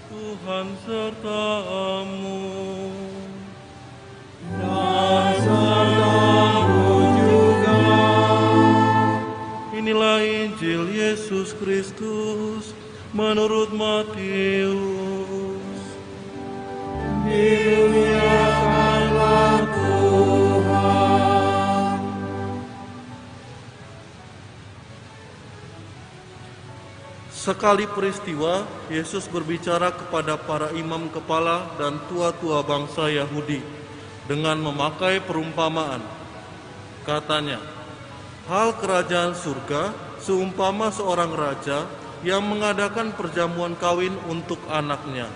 Tuhan sertamu. Dan sertamu juga. Inilah Injil Yesus Kristus menurut Matius. Dimuliakanlah Tuhan. Sekali peristiwa, Yesus berbicara kepada para imam kepala dan tua-tua bangsa Yahudi dengan memakai perumpamaan. Katanya, hal kerajaan surga seumpama seorang raja yang mengadakan perjamuan kawin untuk anaknya.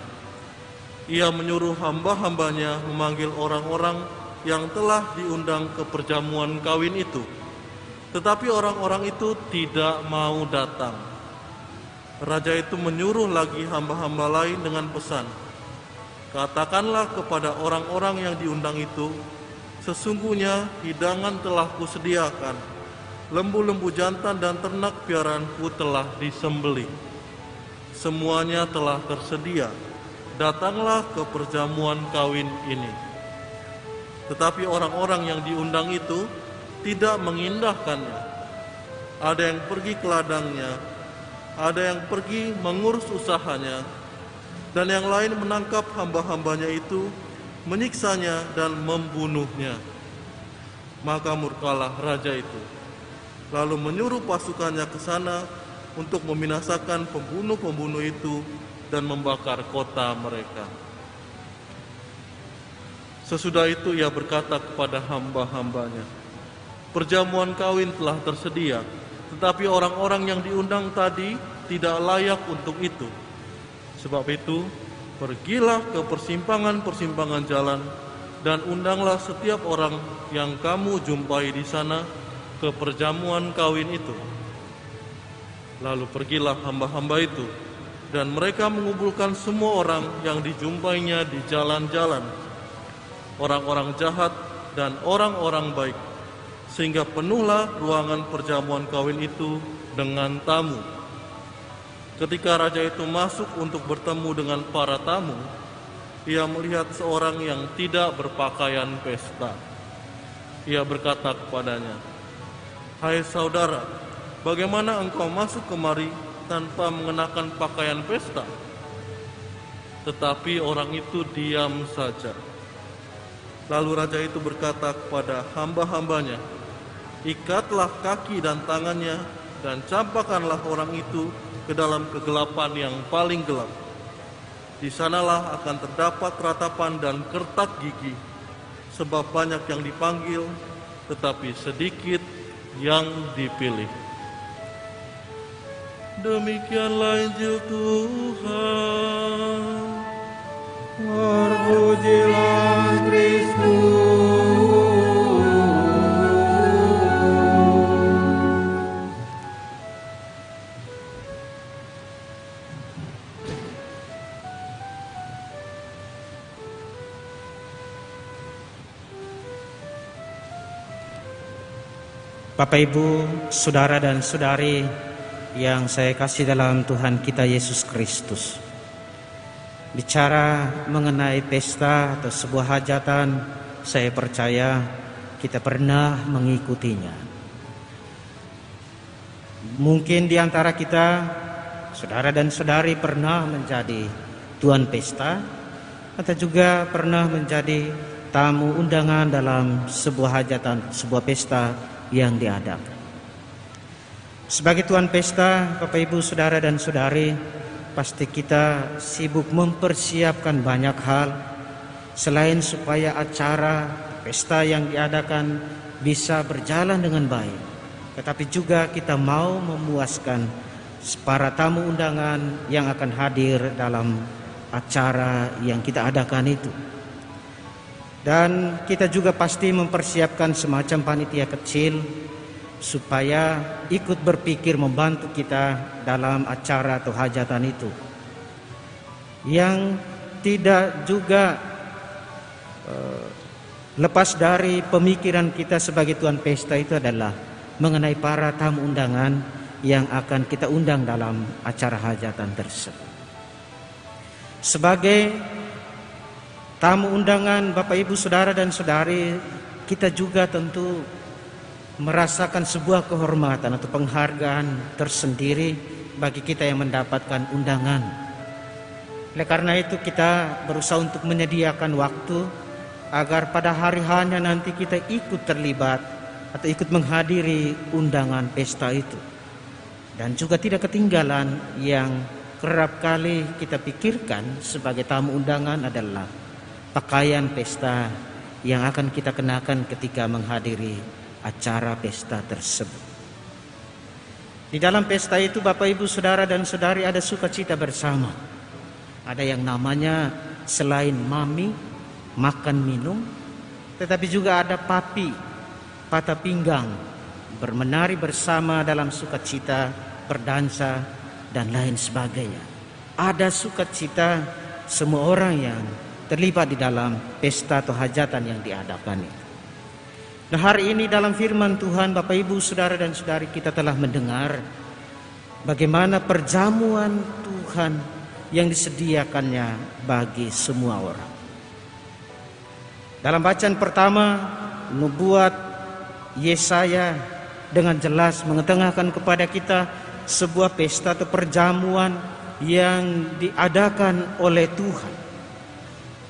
Ia menyuruh hamba-hambanya memanggil orang-orang yang telah diundang ke perjamuan kawin itu. Tetapi orang-orang itu tidak mau datang. Raja itu menyuruh lagi hamba-hamba lain dengan pesan, katakanlah kepada orang-orang yang diundang itu, sesungguhnya hidangan telah kusediakan, lembu-lembu jantan dan ternak piaraanku telah disembelih. Semuanya telah tersedia, datanglah ke perjamuan kawin ini. Tetapi orang-orang yang diundang itu tidak mengindahkannya. Ada yang pergi ke ladangnya, ada yang pergi mengurus usahanya, dan yang lain menangkap hamba-hambanya itu, menyiksanya dan membunuhnya. Maka murkalah raja itu, lalu menyuruh pasukannya ke sana untuk membinasakan pembunuh-pembunuh itu dan membakar kota mereka. Sesudah itu ia berkata kepada hamba-hambanya, perjamuan kawin telah tersedia, tetapi orang-orang yang diundang tadi tidak layak untuk itu. Sebab itu, pergilah ke persimpangan-persimpangan jalan dan undanglah setiap orang yang kamu jumpai di sana ke perjamuan kawin itu. Lalu pergilah hamba-hamba itu, dan mereka mengumpulkan semua orang yang dijumpainya di jalan-jalan, orang-orang jahat dan orang-orang baik, sehingga penuhlah ruangan perjamuan kawin itu dengan tamu. Ketika raja itu masuk untuk bertemu dengan para tamu, ia melihat seorang yang tidak berpakaian pesta. Ia berkata kepadanya, hai saudara, bagaimana engkau masuk kemari tanpa mengenakan pakaian pesta? Tetapi orang itu diam saja. Lalu raja itu berkata kepada hamba-hambanya, ikatlah kaki dan tangannya dan campakkanlah orang itu ke dalam kegelapan yang paling gelap. Di sanalah akan terdapat ratapan dan kertak gigi, sebab banyak yang dipanggil, tetapi sedikit yang dipilih. Demikianlah Injil Tuhan. Terpujilah Kristus. Bapak Ibu, saudara dan saudari yang saya kasih dalam Tuhan kita Yesus Kristus. Bicara mengenai pesta atau sebuah hajatan, saya percaya kita pernah mengikutinya. Mungkin di antara kita, saudara dan saudari pernah menjadi tuan pesta, atau juga pernah menjadi tamu undangan dalam sebuah hajatan, sebuah pesta yang diadakan. Sebagai tuan pesta, Bapak Ibu, saudara dan saudari, pasti kita sibuk mempersiapkan banyak hal selain supaya acara pesta yang diadakan bisa berjalan dengan baik, tetapi juga kita mau memuaskan para tamu undangan yang akan hadir dalam acara yang kita adakan itu. Dan kita juga pasti mempersiapkan semacam panitia kecil supaya ikut berpikir membantu kita dalam acara atau hajatan itu. Yang tidak juga lepas dari pemikiran kita sebagai tuan pesta itu adalah mengenai para tamu undangan yang akan kita undang dalam acara hajatan tersebut. Sebagai tamu undangan Bapak Ibu Saudara dan Saudari, kita juga tentu merasakan sebuah kehormatan atau penghargaan tersendiri bagi kita yang mendapatkan undangan. Oleh karena itu kita berusaha untuk menyediakan waktu agar pada hari hanya nanti kita ikut terlibat atau ikut menghadiri undangan pesta itu. Dan juga tidak ketinggalan yang kerap kali kita pikirkan sebagai tamu undangan adalah pakaian pesta yang akan kita kenakan ketika menghadiri acara pesta tersebut. Di dalam pesta itu Bapak Ibu Saudara dan Saudari ada sukacita bersama. Ada yang namanya selain mami, makan minum, tetapi juga ada papi, patah pinggang, bermenari bersama dalam sukacita, berdansa, dan lain sebagainya. Ada sukacita semua orang yang terlibat di dalam pesta atau hajatan yang diadakan itu. Nah, hari ini dalam firman Tuhan Bapak Ibu Saudara dan Saudari kita telah mendengar bagaimana perjamuan Tuhan yang disediakannya bagi semua orang. Dalam bacaan pertama, nubuat Yesaya dengan jelas mengetengahkan kepada kita sebuah pesta atau perjamuan yang diadakan oleh Tuhan.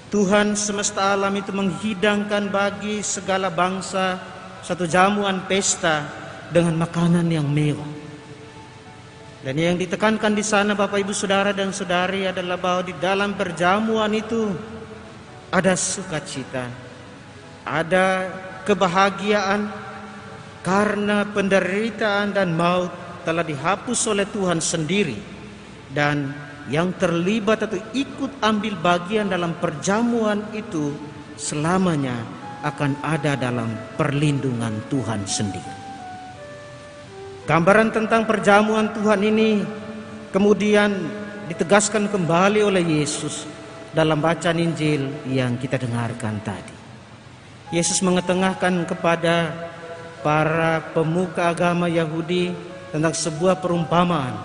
Tuhan semesta alam itu menghidangkan bagi segala bangsa satu jamuan pesta dengan makanan yang mewah. Dan yang ditekankan di sana Bapak Ibu Saudara dan Saudari adalah bahwa di dalam perjamuan itu ada sukacita, ada kebahagiaan karena penderitaan dan maut telah dihapus oleh Tuhan sendiri, dan yang terlibat atau ikut ambil bagian dalam perjamuan itu selamanya akan ada dalam perlindungan Tuhan sendiri. Gambaran tentang perjamuan Tuhan ini kemudian ditegaskan kembali oleh Yesus dalam bacaan Injil yang kita dengarkan tadi. Yesus mengetengahkan kepada para pemuka agama Yahudi tentang sebuah perumpamaan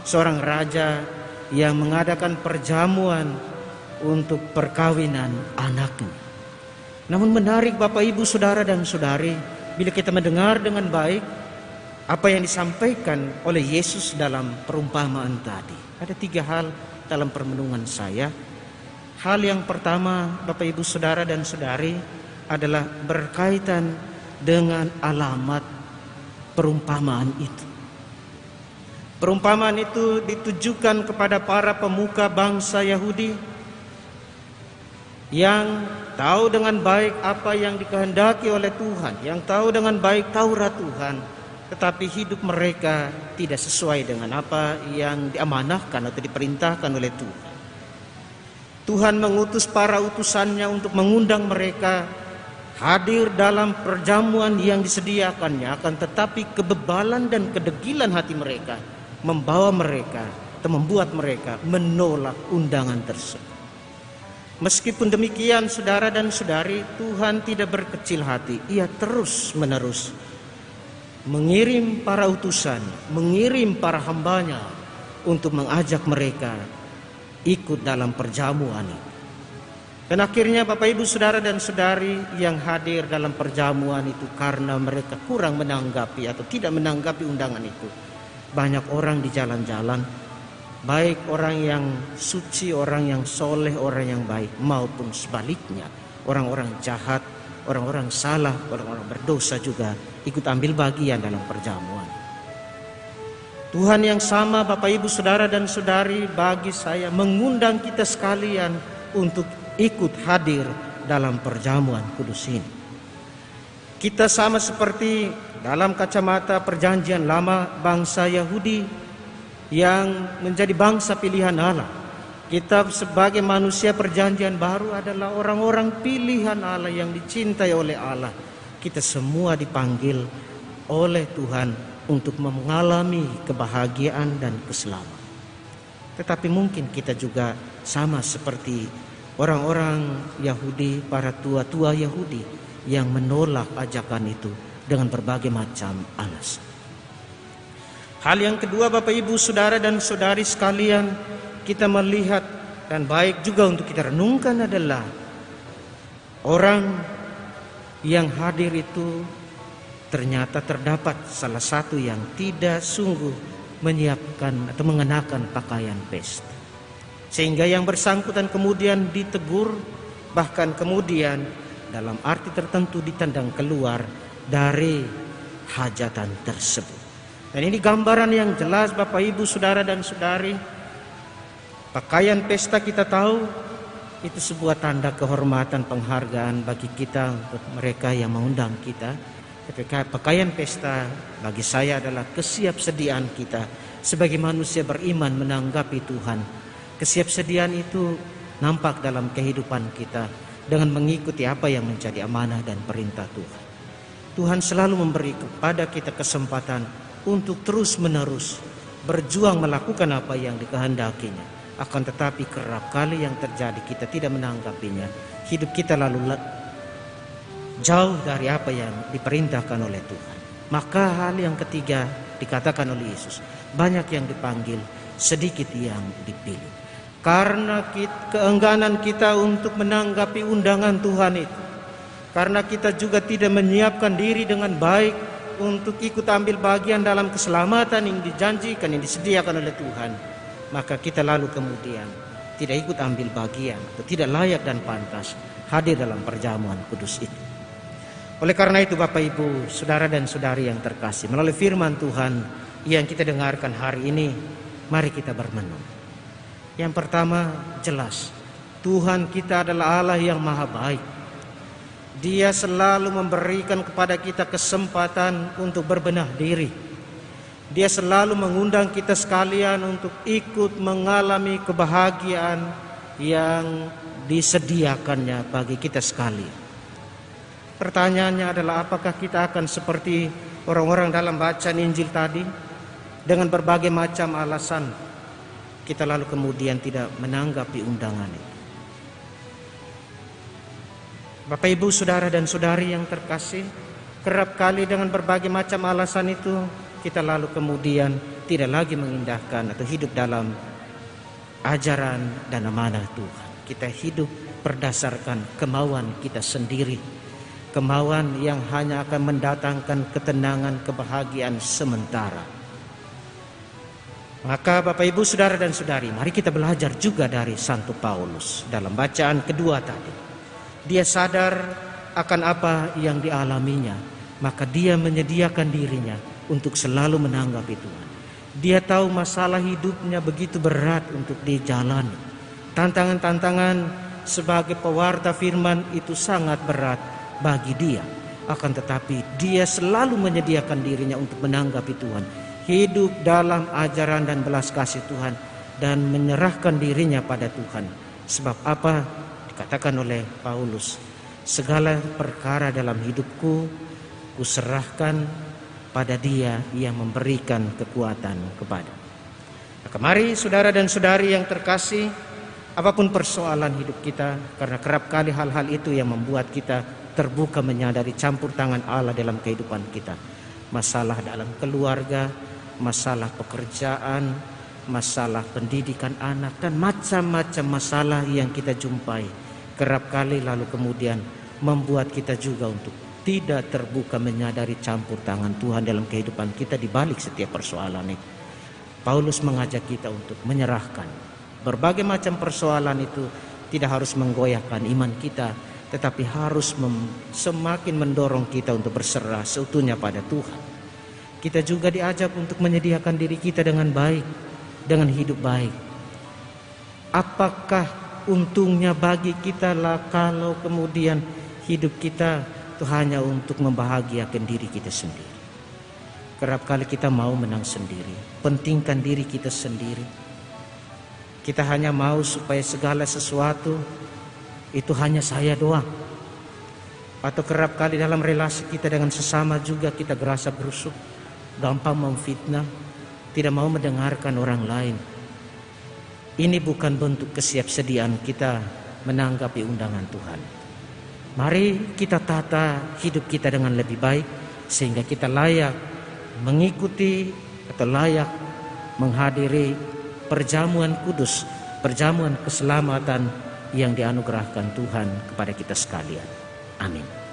seorang raja yang mengadakan perjamuan untuk perkawinan anaknya. Namun menarik Bapak Ibu Saudara dan Saudari, bila kita mendengar dengan baik apa yang disampaikan oleh Yesus dalam perumpamaan tadi. Ada 3 hal dalam permenungan saya. Hal yang pertama Bapak Ibu Saudara dan Saudari adalah berkaitan dengan alamat perumpamaan itu. Perumpamaan itu ditujukan kepada para pemuka bangsa Yahudi yang tahu dengan baik apa yang dikehendaki oleh Tuhan, yang tahu dengan baik Taurat Tuhan, tetapi hidup mereka tidak sesuai dengan apa yang diamanahkan atau diperintahkan oleh Tuhan. Tuhan mengutus para utusannya untuk mengundang mereka hadir dalam perjamuan yang disediakannya, akan tetapi kebebalan dan kedegilan hati mereka membawa mereka atau membuat mereka menolak undangan tersebut. Meskipun demikian saudara dan saudari, Tuhan tidak berkecil hati. Ia terus menerus mengirim para utusan, mengirim para hambanya untuk mengajak mereka ikut dalam perjamuan itu. Dan akhirnya Bapak Ibu Saudara dan Saudari yang hadir dalam perjamuan itu karena mereka kurang menanggapi atau tidak menanggapi undangan itu, banyak orang di jalan-jalan, baik orang yang suci, orang yang soleh, orang yang baik, maupun sebaliknya orang-orang jahat, orang-orang salah, orang-orang berdosa juga ikut ambil bagian dalam perjamuan. Tuhan yang sama Bapak Ibu Saudara dan Saudari bagi saya mengundang kita sekalian untuk ikut hadir dalam perjamuan kudus ini. Kita sama seperti dalam kacamata perjanjian lama bangsa Yahudi yang menjadi bangsa pilihan Allah. Kita sebagai manusia perjanjian baru adalah orang-orang pilihan Allah yang dicintai oleh Allah. Kita semua dipanggil oleh Tuhan untuk mengalami kebahagiaan dan keselamatan. Tetapi mungkin kita juga sama seperti orang-orang Yahudi, para tua-tua Yahudi yang menolak ajakan itu dengan berbagai macam alasan. Hal yang kedua Bapak Ibu Saudara dan Saudari sekalian, kita melihat dan baik juga untuk kita renungkan adalah orang yang hadir itu ternyata terdapat salah satu yang tidak sungguh menyiapkan atau mengenakan pakaian pesta. Sehingga yang bersangkutan kemudian ditegur, bahkan kemudian dalam arti tertentu ditendang keluar dari hajatan tersebut. Dan ini gambaran yang jelas Bapak Ibu, Saudara dan Saudari. Pakaian pesta kita tahu itu sebuah tanda kehormatan, penghargaan bagi kita untuk mereka yang mengundang kita. Pakaian pesta bagi saya adalah kesiapsediaan kita sebagai manusia beriman menanggapi Tuhan. Kesiapsediaan itu nampak dalam kehidupan kita dengan mengikuti apa yang menjadi amanah dan perintah Tuhan. Tuhan selalu memberi kepada kita kesempatan untuk terus-menerus berjuang melakukan apa yang dikehendakinya. Akan tetapi kerap kali yang terjadi kita tidak menanggapinya. Hidup kita lalu jauh dari apa yang diperintahkan oleh Tuhan. Maka hal yang ketiga dikatakan oleh Yesus, banyak yang dipanggil, sedikit yang dipilih. Karena keengganan kita untuk menanggapi undangan Tuhan itu, karena kita juga tidak menyiapkan diri dengan baik untuk ikut ambil bagian dalam keselamatan yang dijanjikan, yang disediakan oleh Tuhan, maka kita lalu kemudian tidak ikut ambil bagian atau tidak layak dan pantas hadir dalam perjamuan kudus itu. Oleh karena itu Bapak Ibu, Saudara dan Saudari yang terkasih, melalui firman Tuhan yang kita dengarkan hari ini, mari kita bermenung. Yang pertama jelas, Tuhan kita adalah Allah yang maha baik. Dia selalu memberikan kepada kita kesempatan untuk berbenah diri. Dia selalu mengundang kita sekalian untuk ikut mengalami kebahagiaan yang disediakannya bagi kita sekalian. Pertanyaannya adalah apakah kita akan seperti orang-orang dalam bacaan Injil tadi, dengan berbagai macam alasan kita lalu kemudian tidak menanggapi undangan itu. Bapak Ibu, Saudara dan Saudari yang terkasih, kerap kali dengan berbagai macam alasan itu kita lalu kemudian tidak lagi mengindahkan atau hidup dalam ajaran dan amanah Tuhan. Kita hidup berdasarkan kemauan kita sendiri, kemauan yang hanya akan mendatangkan ketenangan, kebahagiaan sementara. Maka Bapak Ibu, Saudara dan Saudari, mari kita belajar juga dari Santo Paulus dalam bacaan kedua tadi. Dia sadar akan apa yang dialaminya, maka dia menyediakan dirinya untuk selalu menanggapi Tuhan. Dia tahu masalah hidupnya begitu berat untuk dijalani. Tantangan-tantangan sebagai pewarta firman itu sangat berat bagi dia. Akan tetapi dia selalu menyediakan dirinya untuk menanggapi Tuhan, hidup dalam ajaran dan belas kasih Tuhan, dan menyerahkan dirinya pada Tuhan. Sebab apa? Dikatakan oleh Paulus, segala perkara dalam hidupku kuserahkan pada Dia yang memberikan kekuatan kepada. Nah, kemari saudara dan saudari yang terkasih, apapun persoalan hidup kita, karena kerap kali hal-hal itu yang membuat kita terbuka menyadari campur tangan Allah dalam kehidupan kita. Masalah dalam keluarga, masalah pekerjaan, masalah pendidikan anak, dan macam-macam masalah yang kita jumpai. Kerap kali lalu kemudian membuat kita juga untuk tidak terbuka menyadari campur tangan Tuhan dalam kehidupan kita di balik setiap persoalan itu. Paulus mengajak kita untuk menyerahkan berbagai macam persoalan itu. Tidak harus menggoyahkan iman kita, tetapi harus semakin mendorong kita untuk berserah seutuhnya pada Tuhan. Kita juga diajak untuk menyediakan diri kita dengan baik, dengan hidup baik. Apakah untungnya bagi kita lah kalau kemudian hidup kita itu hanya untuk membahagiakan diri kita sendiri. Kerap kali kita mau menang sendiri, pentingkan diri kita sendiri. Kita hanya mau supaya segala sesuatu itu hanya saya doang. Atau kerap kali dalam relasi kita dengan sesama juga kita gerasa gerusuk, gampang memfitnah, tidak mau mendengarkan orang lain. Ini bukan bentuk kesiapsediaan kita menanggapi undangan Tuhan. Mari kita tata hidup kita dengan lebih baik, sehingga kita layak mengikuti atau layak menghadiri perjamuan kudus perjamuan keselamatan yang dianugerahkan Tuhan kepada kita sekalian. Amin.